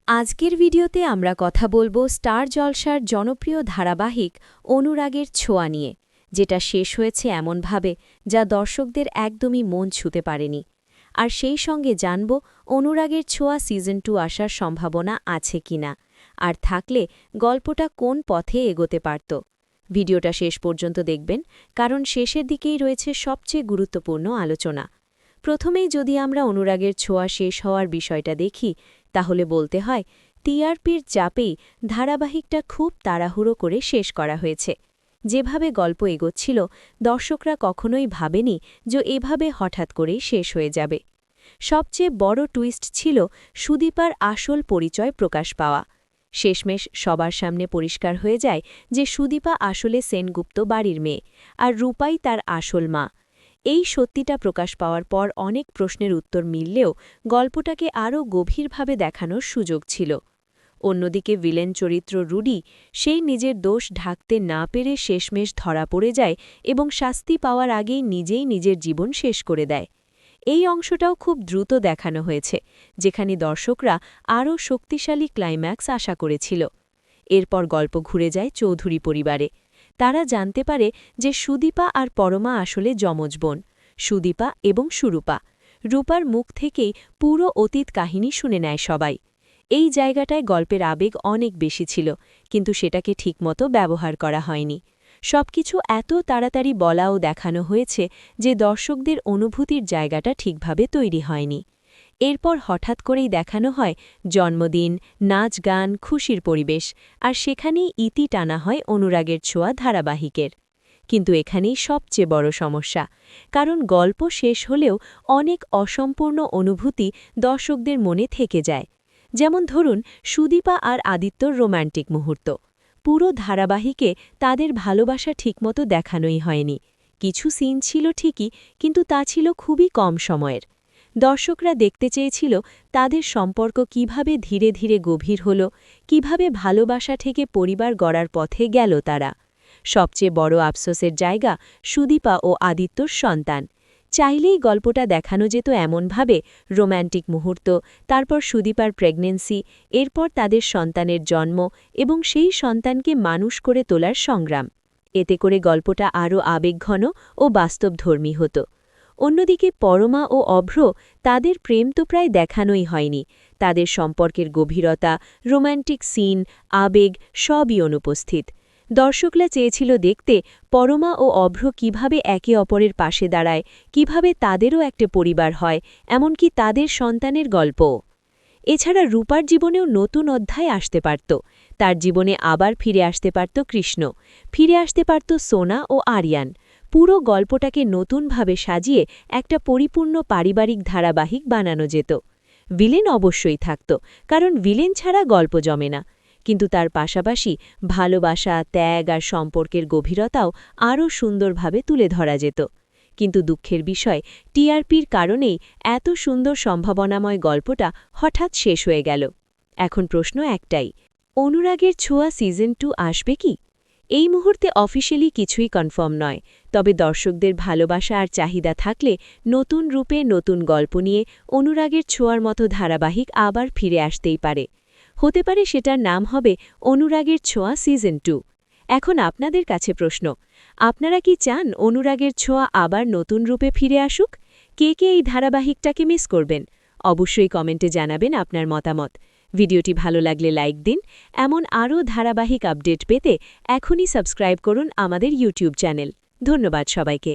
আজকের ভিডিওতে আমরা কথা বলবো স্টার জলসার জনপ্রিয় ধারাবাহিক অনুরাগের ছোঁয়া নিয়ে, যেটা শেষ হয়েছে এমনভাবে যা দর্শকদের একদমই মন ছুঁতে পারেনি। আর সেই সঙ্গে জানব অনুরাগের ছোঁয়া সিজন 2 আসার সম্ভাবনা আছে কিনা, আর থাকলে গল্পটা কোন পথে এগোতে পারত। ভিডিওটা শেষ পর্যন্ত দেখবেন, কারণ শেষের দিকেই রয়েছে সবচেয়ে গুরুত্বপূর্ণ আলোচনা। প্রথমেই যদি আমরা অনুরাগের ছোঁয়া শেষ হওয়ার বিষয়টা দেখি, তাহলে বলতে হয় টিআরপির চাপেই ধারাবাহিকটা খুব তাড়াহুড়ো করে শেষ করা হয়েছে। যেভাবে গল্প এগোচ্ছিল, দর্শকরা কখনোই ভাবেনি যে এভাবে হঠাৎ করেই শেষ হয়ে যাবে। সবচেয়ে বড় টুইস্ট ছিল সুদীপার আসল পরিচয় প্রকাশ পাওয়া। শেষমেশ সবার সামনে পরিষ্কার হয়ে যায় যে সুদীপা আসলে সেনগুপ্ত বাড়ির মেয়ে, আর রূপাই তার আসল মা। এই সত্যিটা প্রকাশ পাওয়ার পর অনেক প্রশ্নের উত্তর মিললেও গল্পটাকে আরও গভীরভাবে দেখানোর সুযোগ ছিল। অন্যদিকে ভিলেন চরিত্র রুডি, সেই নিজের দোষ ঢাকতে না পেরে শেষমেশ ধরা পড়ে যায় এবং শাস্তি পাওয়ার আগেই নিজেই নিজের জীবন শেষ করে দেয়। এই অংশটাও খুব দ্রুত দেখানো হয়েছে, যেখানে দর্শকরা আরও শক্তিশালী ক্লাইম্যাক্স আশা করেছিল। এরপর গল্প ঘুরে যায় চৌধুরী পরিবারে। তারা জানতে পারে যে সুদীপা আর পরমা আসলে যমজ বোন, সুদীপা এবং সুরূপা। রূপার মুখ থেকেই পুরো অতীত কাহিনী শুনে নেয় সবাই। এই জায়গাটায় গল্পের আবেগ অনেক বেশি ছিল, কিন্তু সেটাকে ঠিকমতো ব্যবহার করা হয়নি। সবকিছু এত তাড়াতাড়ি বলা ও দেখানো হয়েছে যে দর্শকদের অনুভূতির জায়গাটা ঠিকভাবে তৈরি হয়নি। এরপর হঠাৎ করেই দেখানো হয় জন্মদিন, নাচ গান, খুশির পরিবেশ, আর সেখানেই ইতি টানা হয় অনুরাগের ছোঁয়া ধারাবাহিকের। কিন্তু এখানেই সবচেয়ে বড় সমস্যা, কারণ গল্প শেষ হলেও অনেক অসম্পূর্ণ অনুভূতি দর্শকদের মনে থেকে যায়। যেমন ধরুন সুদীপা আর আদিত্যর রোম্যান্টিক মুহূর্ত। পুরো ধারাবাহিকে তাদের ভালোবাসা ঠিকমতো দেখানোই হয়নি। কিছু সিন ছিল ঠিকই, কিন্তু তা ছিল খুবই কম সময়ের। দর্শকরা দেখতে চেয়েছিল তাদের সম্পর্ক কিভাবে ধীরে ধীরে গভীর হল, কিভাবে ভালোবাসা থেকে পরিবার গড়ার পথে গেল তারা। সবচেয়ে বড় আফসোসের জায়গা সুদীপা ও আদিত্যর সন্তান। চাইলেই গল্পটা দেখানো যেত এমনভাবে রোম্যান্টিক মুহূর্ত, তারপর সুদীপার প্রেগন্যান্সি, এরপর তাদের সন্তানের জন্ম এবং সেই সন্তানকে মানুষ করে তোলার সংগ্রাম। এতে করে গল্পটা আরও আবেগঘন ও বাস্তবধর্মী হতো। অন্যদিকে পরমা ও অভ্র, তাদের প্রেম তো প্রায় দেখানোই হয়নি। তাদের সম্পর্কের গভীরতা, রোম্যান্টিক সিন, আবেগ সবই অনুপস্থিত। দর্শকরা চেয়েছিল দেখতে পরমা ও অভ্র কিভাবে একে অপরের পাশে দাঁড়ায়, কিভাবে তাদেরও একটা পরিবার হয়, এমনকি তাদের সন্তানের গল্প। এছাড়া রূপার জীবনেও নতুন অধ্যায় আসতে পারত। তার জীবনে আবার ফিরে আসতে পারত কৃষ্ণ, ফিরে আসতে পারত সোনা ও আরিয়ান। পুরো গল্পটাকে নতুনভাবে সাজিয়ে একটা পরিপূর্ণ পারিবারিক ধারাবাহিক বানানো যেত। ভিলেন অবশ্যই থাকত, কারণ ভিলেন ছাড়া গল্প জমে না। কিন্তু তার পাশাপাশি ভালোবাসা, ত্যাগ আর সম্পর্কের গভীরতাও আরও সুন্দরভাবে তুলে ধরা যেত। কিন্তু দুঃখের বিষয়, টিআরপির কারণেই এত সুন্দর সম্ভাবনাময় গল্পটা হঠাৎ শেষ হয়ে গেল। এখন প্রশ্ন একটাই, অনুরাগের ছোঁয়া সিজন 2 আসবে কি? এই মুহূর্তে অফিশিয়ালি কিছুই কনফার্ম নয়, তবে দর্শকদের ভালোবাসা আর চাহিদা থাকলে নতুন রূপে নতুন গল্প নিয়ে অনুরাগের ছোঁয়ার মতো ধারাবাহিক আবার ফিরে আসতেই পারে। হতে পারে সেটার নাম হবে অনুরাগের ছোঁয়া সিজন 2। এখন আপনাদের কাছে প্রশ্ন, আপনারা কি চান অনুরাগের ছোঁয়া আবার নতুন রূপে ফিরে আসুক? কে কে এই ধারাবাহিকটাকে মিস করবেন? অবশ্যই কমেন্টে জানাবেন আপনার মতামত। ভিডিওটি ভালো লাগলে লাইক দিন। এমন আরও ধারাবাহিক আপডেট পেতে এখনই সাবস্ক্রাইব করুন আমাদের ইউটিউব চ্যানেল। ধন্যবাদ সবাইকে।